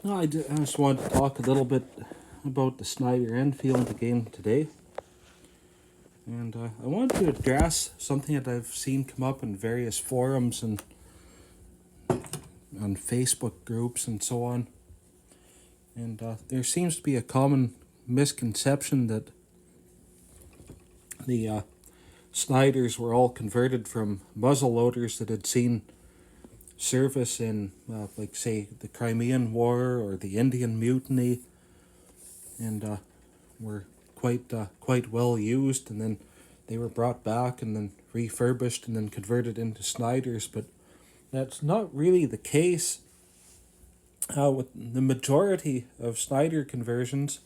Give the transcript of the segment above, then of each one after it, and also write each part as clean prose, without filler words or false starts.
I just wanted to talk a little bit about the Snider-Enfield again today. And I wanted to address something that I've seen come up in various forums and on Facebook groups and so on. And there seems to be a common misconception that the Sniders were all converted from muzzle loaders that had seen service in, like, say, the Crimean War or the Indian Mutiny, and were quite well used, and then they were brought back and then refurbished and then converted into Sniders. But that's not really the case with the majority of Snider conversions.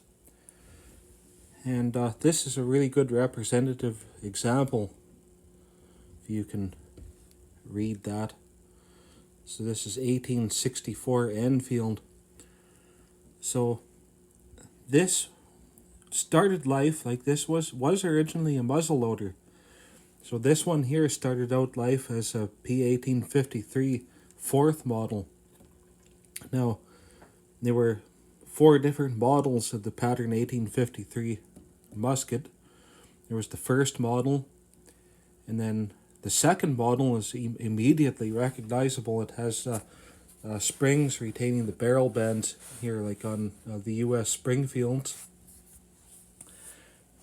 And this is a really good representative example, if you can read that. So this is 1864 Enfield. So this started life like this was originally a muzzleloader. So this one here started out life as a P-1853 fourth model. Now, there were 4 different models of the pattern 1853 musket. There was the first model, and then the second model is immediately recognizable. It has springs retaining the barrel bends here, like on the U.S. Springfields.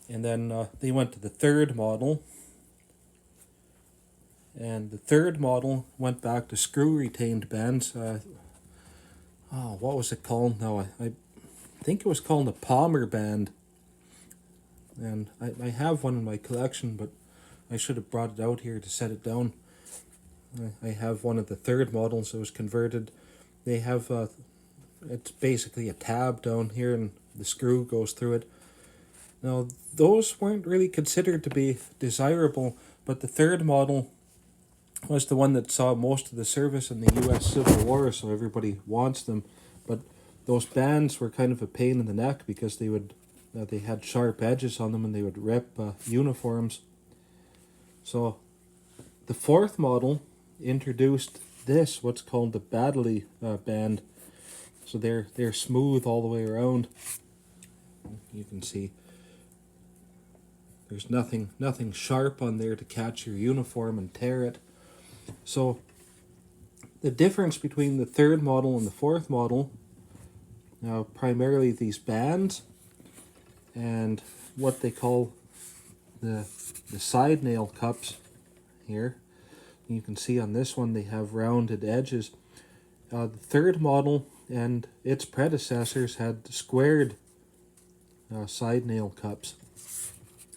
And then they went to the third model. And the third model went back to screw-retained bends. What was it called now? I think it was called a Palmer band. And I have one in my collection, but I should have brought it out here to set it down. I have one of the third models that was converted. They have, it's basically a tab down here and the screw goes through it. Now, those weren't really considered to be desirable, but the third model was the one that saw most of the service in the U.S. Civil War, so everybody wants them. But those bands were kind of a pain in the neck because they had sharp edges on them and they would rip uniforms. So the fourth model introduced this, what's called the Baddeley band. So they're smooth all the way around. You can see there's nothing sharp on there to catch your uniform and tear it. So the difference between the third model and the fourth model, primarily these bands and what they call the side nail cups here. You can see on this one they have rounded edges. The third model and its predecessors had squared side nail cups.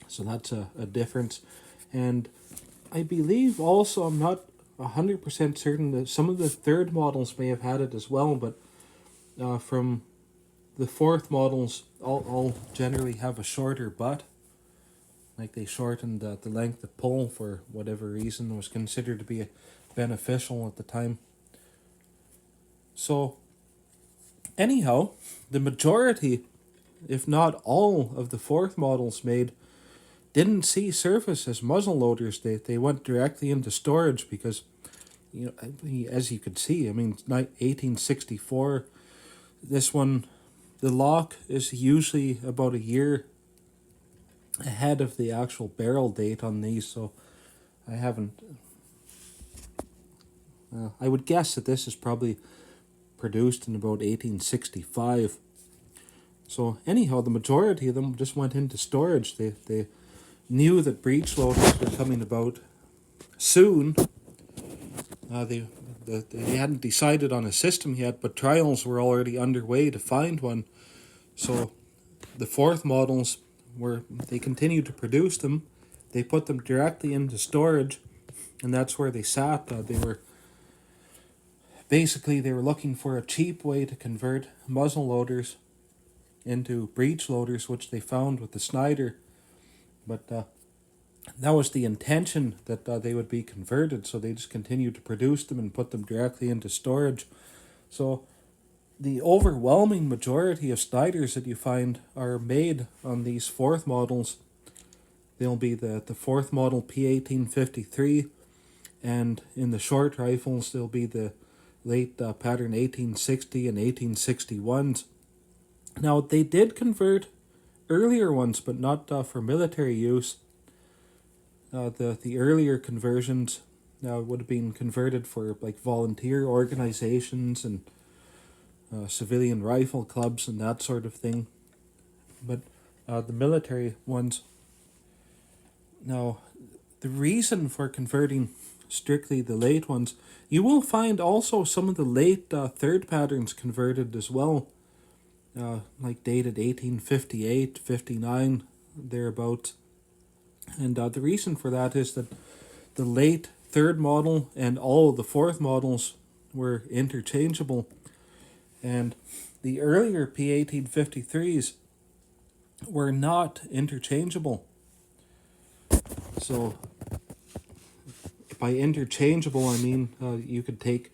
So that's a difference. And I believe also, I'm not 100% certain, that some of the third models may have had it as well, but from the fourth models, all generally have a shorter butt. Like they shortened the length of pull for whatever reason was considered to be beneficial at the time. So anyhow, the majority, if not all, of the fourth models made didn't see service as muzzle loaders. They went directly into storage because, as you could see, 1864, this one, the lock is usually about a year ahead of the actual barrel date on these, so I haven't. I would guess that this is probably produced in about 1865. So anyhow, the majority of them just went into storage. They knew that breech loaders were coming about soon. They hadn't decided on a system yet, but trials were already underway to find one. So the fourth models they continued to produce them. They put them directly into storage, and that's where they sat. They were looking for a cheap way to convert muzzle loaders into breech loaders, which they found with the Snider. But that was the intention, that they would be converted, so they just continued to produce them and put them directly into storage. So the overwhelming majority of Sniders that you find are made on these fourth models. They'll be the fourth model P-1853, and in the short rifles they'll be the late pattern 1860 and 1861s. Now, they did convert earlier ones, but not for military use. The earlier conversions would have been converted for like volunteer organizations and civilian rifle clubs and that sort of thing. But the military ones, now, the reason for converting strictly the late ones, you will find also some of the late third patterns converted as well, like dated 1858, 59, thereabouts. And the reason for that is that the late third model and all of the fourth models were interchangeable, and the earlier P-1853s were not interchangeable. So by interchangeable, I mean you could take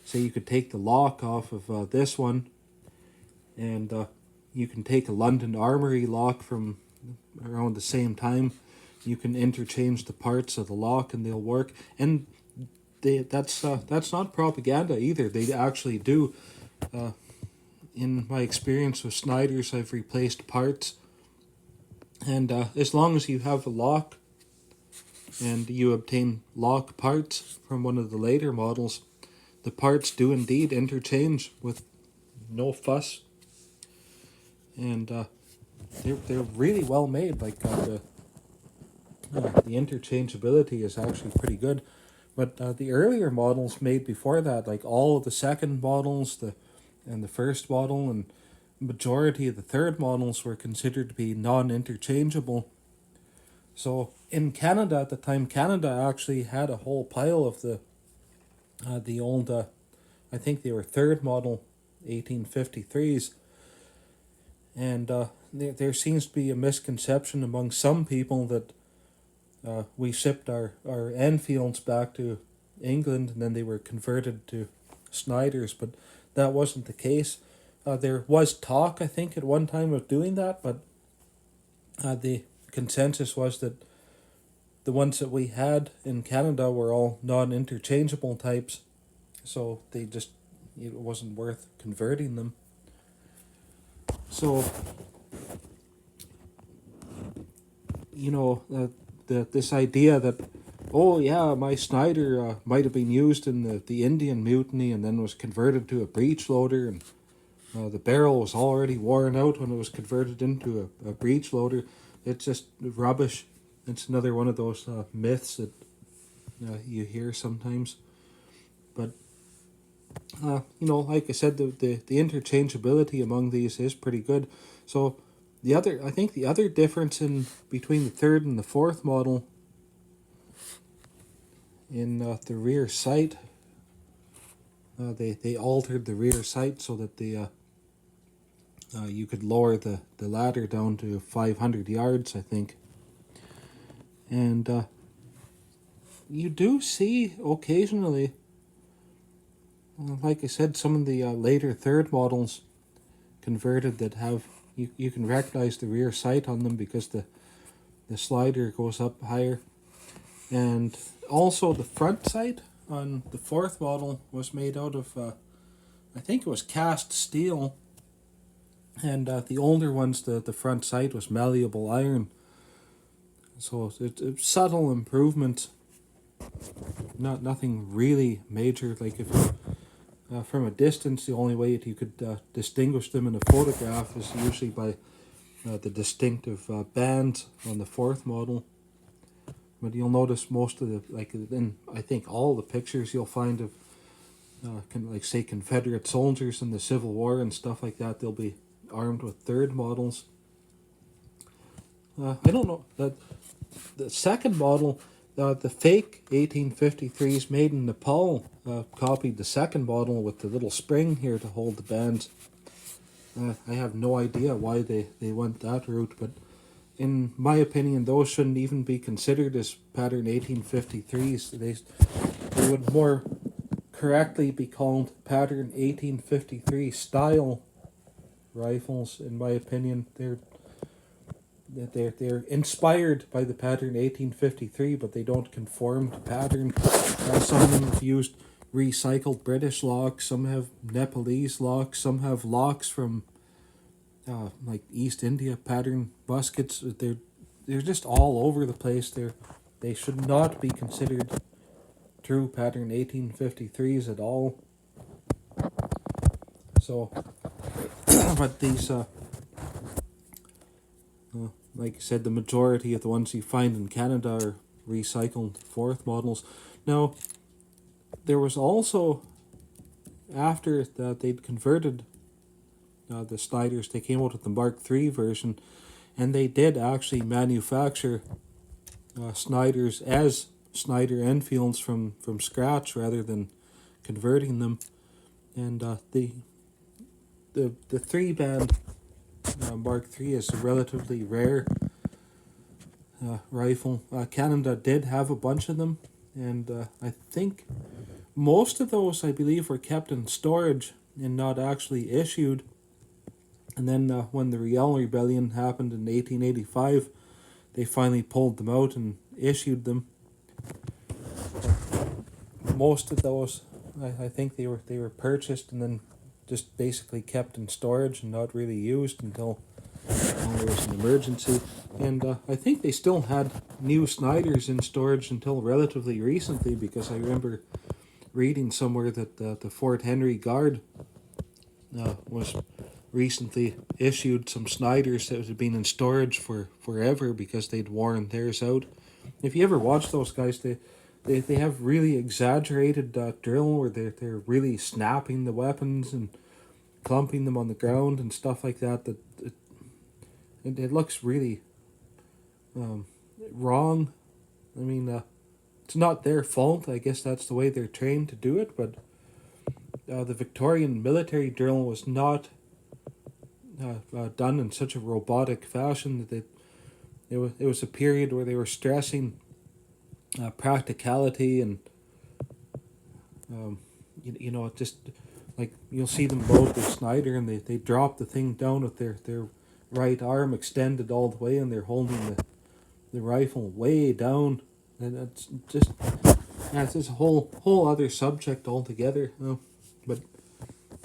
the lock off of this one, and you can take a London Armoury lock from around the same time. You can interchange the parts of the lock and they'll work. And that's not propaganda either. They actually do. In my experience with Snyders, I've replaced parts, and as long as you have a lock and you obtain lock parts from one of the later models, the parts do indeed interchange with no fuss, and they're really well made. Like the interchangeability is actually pretty good. But the earlier models made before that, like all of the second models, and the first model, and majority of the third models were considered to be non-interchangeable. So in Canada at the time, Canada actually had a whole pile of the old, I think they were third model 1853s. And there seems to be a misconception among some people that we shipped our Enfields back to England and then they were converted to Snyders, but that wasn't the case. There was talk, I think, at one time of doing that, but the consensus was that the ones that we had in Canada were all non-interchangeable types, so it wasn't worth converting them. So, this idea that, oh yeah, my Snider might have been used in the Indian Mutiny and then was converted to a breech loader, and the barrel was already worn out when it was converted into a breech loader. It's just rubbish. It's another one of those myths that you hear sometimes. But like I said, the interchangeability among these is pretty good. So the other difference between the third and the fourth model in the rear sight, they altered the rear sight so that you could lower the ladder down to 500 yards, I think. And you do see occasionally, like I said, some of the later third models converted that have, you can recognize the rear sight on them because the slider goes up higher. And also the front sight on the fourth model was made out of, I think it was cast steel. And the older ones, the front sight was malleable iron. So it's subtle improvements. Nothing really major. Like if from a distance, the only way that you could distinguish them in a photograph is usually by the distinctive bands on the fourth model. But you'll notice most of in I think all the pictures you'll find of say Confederate soldiers in the Civil War and stuff like that, they'll be armed with third models. I don't know that the second model, the fake 1853s made in Nepal, copied the second model with the little spring here to hold the bands. I have no idea why they went that route, but in my opinion, those shouldn't even be considered as pattern 1853s. They would more correctly be called pattern 1853 style rifles, in my opinion. They're inspired by the pattern 1853, but they don't conform to pattern. Some of them have used recycled British locks, some have Nepalese locks, some have locks from like East India pattern muskets. They're just all over the place. They should not be considered true pattern 1853s at all. So, but these, like I said, the majority of the ones you find in Canada are recycled Forth models. Now, there was also, after that they'd converted the Snyders, they came out with the Mark III version, and they did actually manufacture Snyders as Snider-Enfields from scratch rather than converting them. And the 3-band Mark III is a relatively rare rifle. Canada did have a bunch of them, and I think most of those, I believe, were kept in storage and not actually issued. And then when the Riel Rebellion happened in 1885, they finally pulled them out and issued them. Most of those, I think they were purchased and then just basically kept in storage and not really used until there was an emergency. And I think they still had new Snyders in storage until relatively recently, because I remember reading somewhere that the Fort Henry Guard was recently issued some Snyders that had been in storage for forever because they'd worn theirs out. If you ever watch those guys, they have really exaggerated drill where they're really snapping the weapons and clumping them on the ground and stuff like that. It looks really wrong. I mean, it's not their fault. I guess that's the way they're trained to do it. But the Victorian military drill was not done in such a robotic fashion that it was a period where they were stressing practicality and you know, just like you'll see them load the Snider and they drop the thing down with their right arm extended all the way, and they're holding the rifle way down, and it's just it's a whole other subject altogether. But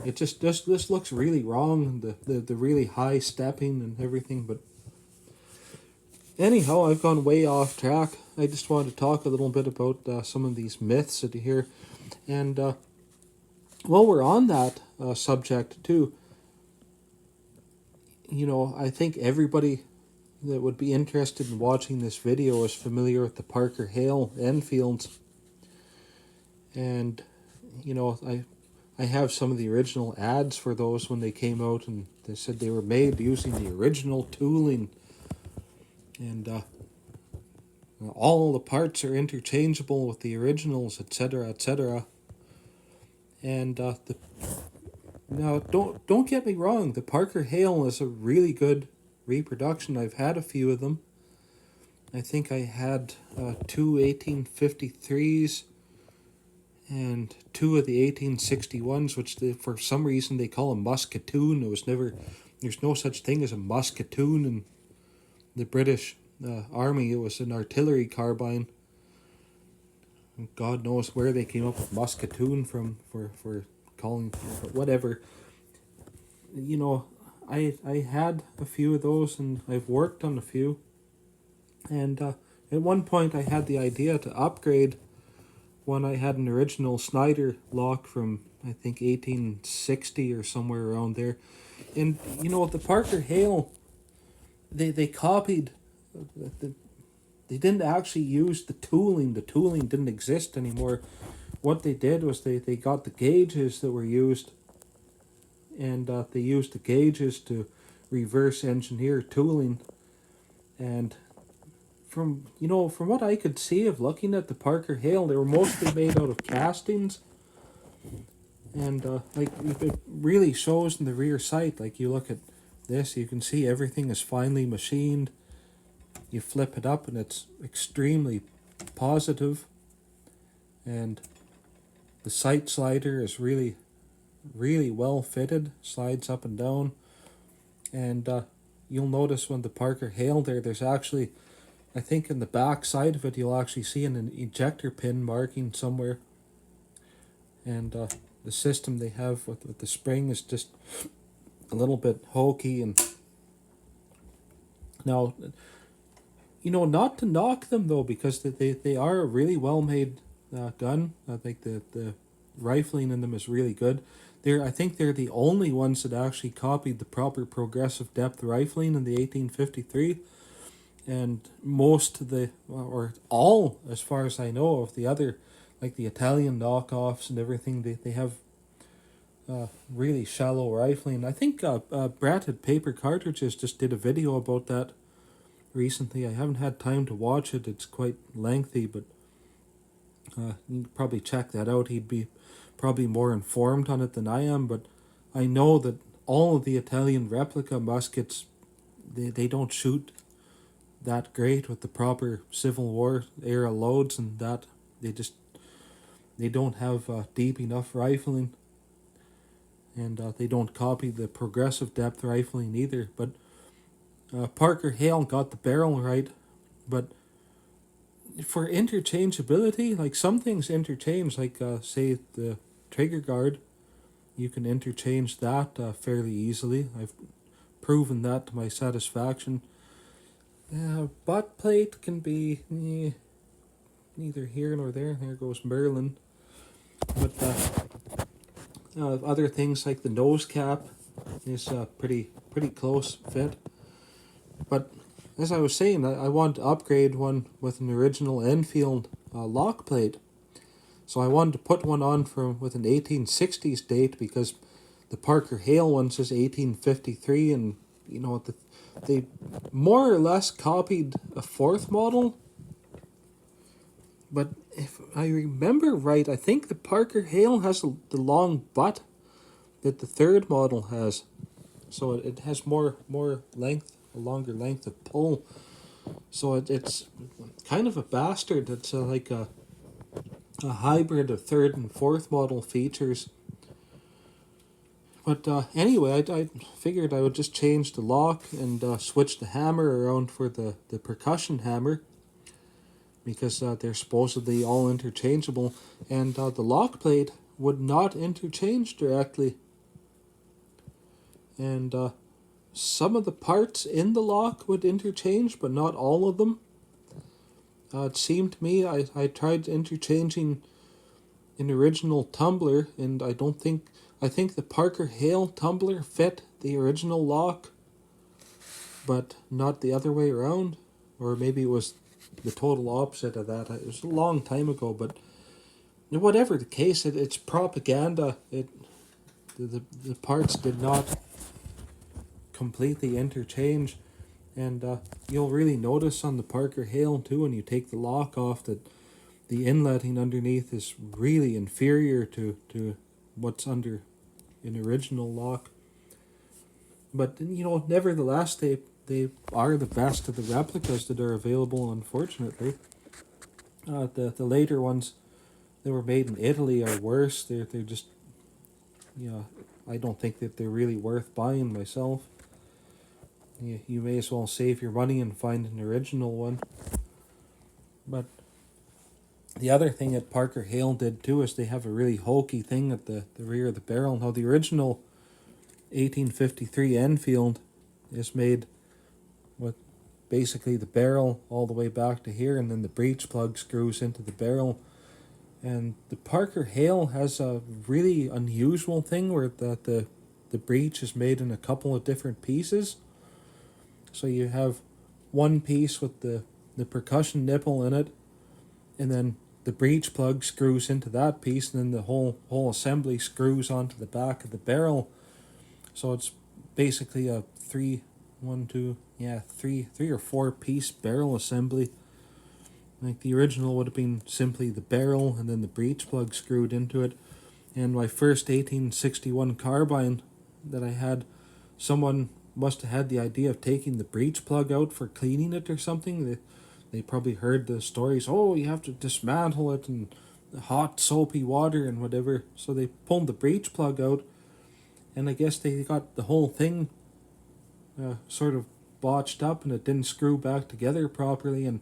it just this looks really wrong, the really high stepping and everything. But anyhow, I've gone way off track. I just wanted to talk a little bit about some of these myths that you hear. And while we're on that subject too, you know, I think everybody that would be interested in watching this video is familiar with the Parker Hale Enfields. And, you know, I have some of the original ads for those when they came out, and they said they were made using the original tooling. And all the parts are interchangeable with the originals, etc., etc. And now don't get me wrong, the Parker Hale is a really good reproduction. I've had a few of them. I think I had 2 1853s and 2 of the 1861s, which for some reason they call a musketoon. There's no such thing as a musketoon in the British Army. It was an artillery carbine. God knows where they came up with musketoon from for calling, but whatever. You know, I had a few of those, and I've worked on a few. And at one point I had the idea to upgrade when I had an original Snider lock from, I think, 1860 or somewhere around there. And, you know, the Parker Hale, they copied, they didn't actually use the tooling. The tooling didn't exist anymore. What they did was they got the gauges that were used, and they used the gauges to reverse engineer tooling. And from what I could see of looking at the Parker Hale, they were mostly made out of castings. And like it really shows in the rear sight. Like you look at this, you can see everything is finely machined. You flip it up and it's extremely positive. And the sight slider is really, really well fitted, slides up and down. And you'll notice when the Parker Hale there's actually, I think in the back side of it, you'll actually see an ejector pin marking somewhere. and the system they have with the spring is just a little bit hokey. And now, not to knock them though, because they are a really well made gun. I think the rifling in them is really good. I think they're the only ones that actually copied the proper progressive depth rifling in the 1853, and most of the, or all, as far as I know, of the other, like the Italian knockoffs and everything, they have really shallow rifling. I think Brett at Paper Cartridges just did a video about that recently. I haven't had time to watch it. It's quite lengthy, but you can probably check that out. He'd be probably more informed on it than I am, but I know that all of the Italian replica muskets, they don't shoot that great with the proper Civil War era loads, and that they don't have deep enough rifling, and they don't copy the progressive depth rifling either. But Parker Hale got the barrel right, but for interchangeability, like some things interchange, like say the trigger guard, you can interchange that fairly easily. I've proven that to my satisfaction. Butt plate can be neither here nor there. There goes Merlin. But other things like the nose cap is pretty close fit. But as I was saying, I want to upgrade one with an original Enfield lock plate. So I wanted to put one on with an 1860s date, because the Parker Hale one says 1853, and they more or less copied a fourth model. But if I remember right, I think the Parker Hale has the long butt that the third model has. So it has more length, a longer length of pull. So it's kind of a bastard. It's like a hybrid of third and fourth model features. But anyway, I figured I would just change the lock and switch the hammer around for the percussion hammer, because they're supposedly all interchangeable, and the lock plate would not interchange directly. And some of the parts in the lock would interchange, but not all of them. It seemed to me, I tried interchanging an original tumbler, and I think the Parker Hale tumbler fit the original lock, but not the other way around. Or maybe it was the total opposite of that. It was a long time ago, but whatever the case, it's propaganda. The parts did not completely interchange, and you'll really notice on the Parker Hale too, when you take the lock off, that the inletting underneath is really inferior to what's under an original lock. But nevertheless, they are the best of the replicas that are available, unfortunately. The later ones that were made in Italy are worse. They're just, I don't think that they're really worth buying myself. You may as well save your money and find an original one. But the other thing that Parker Hale did too is they have a really hokey thing at the rear of the barrel. Now the original 1853 Enfield is made with basically the barrel all the way back to here, and then the breech plug screws into the barrel. And the Parker Hale has a really unusual thing where the breech is made in a couple of different pieces. So you have one piece with the percussion nipple in it, and then the breech plug screws into that piece, and then the whole assembly screws onto the back of the barrel. So it's basically a three or four piece barrel assembly. Like the original would have been simply the barrel and then the breech plug screwed into it. And my first 1861 carbine that I had, someone must have had the idea of taking the breech plug out for cleaning it or something. They probably heard the stories, oh, you have to dismantle it and hot soapy water and whatever. So they pulled the breech plug out, and I guess they got the whole thing sort of botched up, and it didn't screw back together properly, and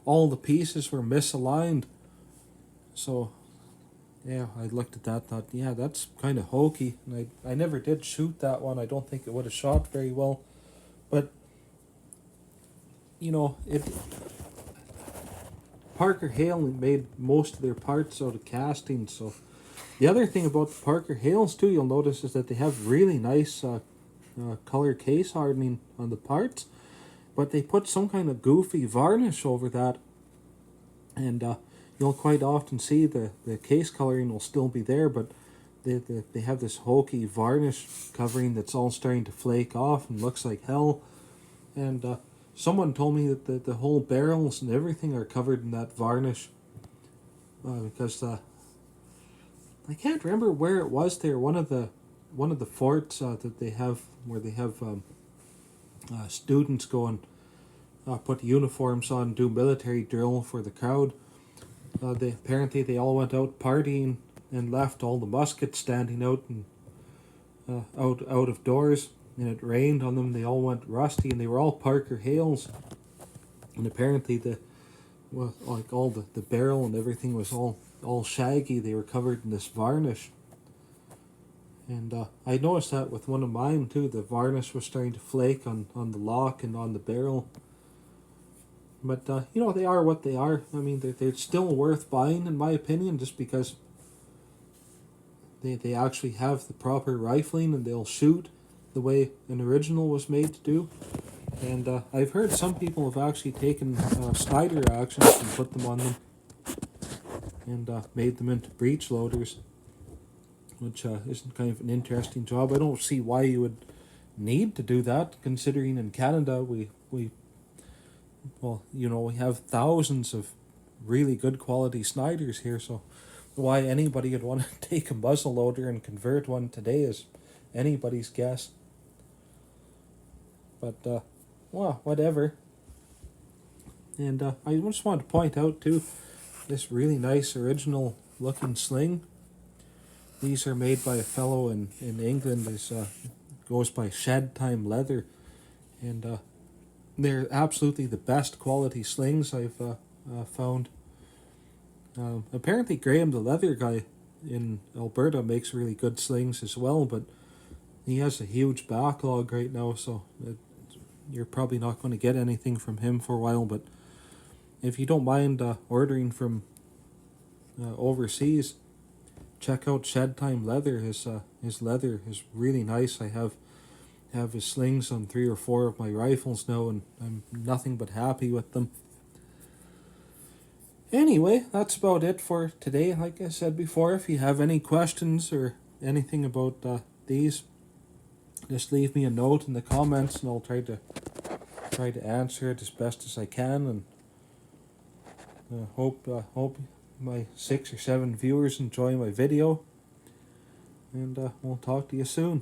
all the pieces were misaligned. So Yeah, I looked at that, thought, yeah, that's kind of hokey. And I never did shoot that one. I don't think it would have shot very well. But, you know, it Parker Hale made most of their parts out of casting. So the other thing about the Parker Hales too, you'll notice, is that they have really nice color case hardening on the parts, but they put some kind of goofy varnish over that, and you'll quite often see the case coloring will still be there, but they have this hokey varnish covering that's all starting to flake off and looks like hell. And someone told me that the whole barrels and everything are covered in that varnish, because I can't remember where it was there. One of the forts that they have, where they have students go and put uniforms on, do military drill for the crowd. Apparently they all went out partying and left all the muskets standing out and out of doors, and it rained on them. They all went rusty, and they were all Parker Hales. And apparently like all the barrel and everything was all shaggy. They were covered in this varnish. And I noticed that with one of mine too. The varnish was starting to flake on the lock and on the barrel. But you know, they are what they are. I mean, they're still worth buying in my opinion, just because they actually have the proper rifling and they'll shoot the way an original was made to do. And I've heard some people have actually taken Snider actions and put them on them, and made them into breech loaders, which is kind of an interesting job. I don't see why you would need to do that, considering in Canada we have thousands of really good quality Sniders here, so why anybody would want to take a muzzle loader and convert one today is anybody's guess. But well, whatever. And I just wanted to point out too, this really nice original looking sling. These are made by a fellow in England. This goes by Shed Time Leather, and they're absolutely the best quality slings I've found. Apparently Graham, the leather guy in Alberta, makes really good slings as well, but he has a huge backlog right now, so you're probably not going to get anything from him for a while. But if you don't mind ordering from overseas, check out Shed Time Leather. His leather is really nice. I have his slings on 3 or 4 of my rifles now, and I'm nothing but happy with them. Anyway, that's about it for today. Like I said before, if you have any questions or anything about these, just leave me a note in the comments, and I'll try to answer it as best as I can. And hope my 6 or 7 viewers enjoy my video. And we'll talk to you soon.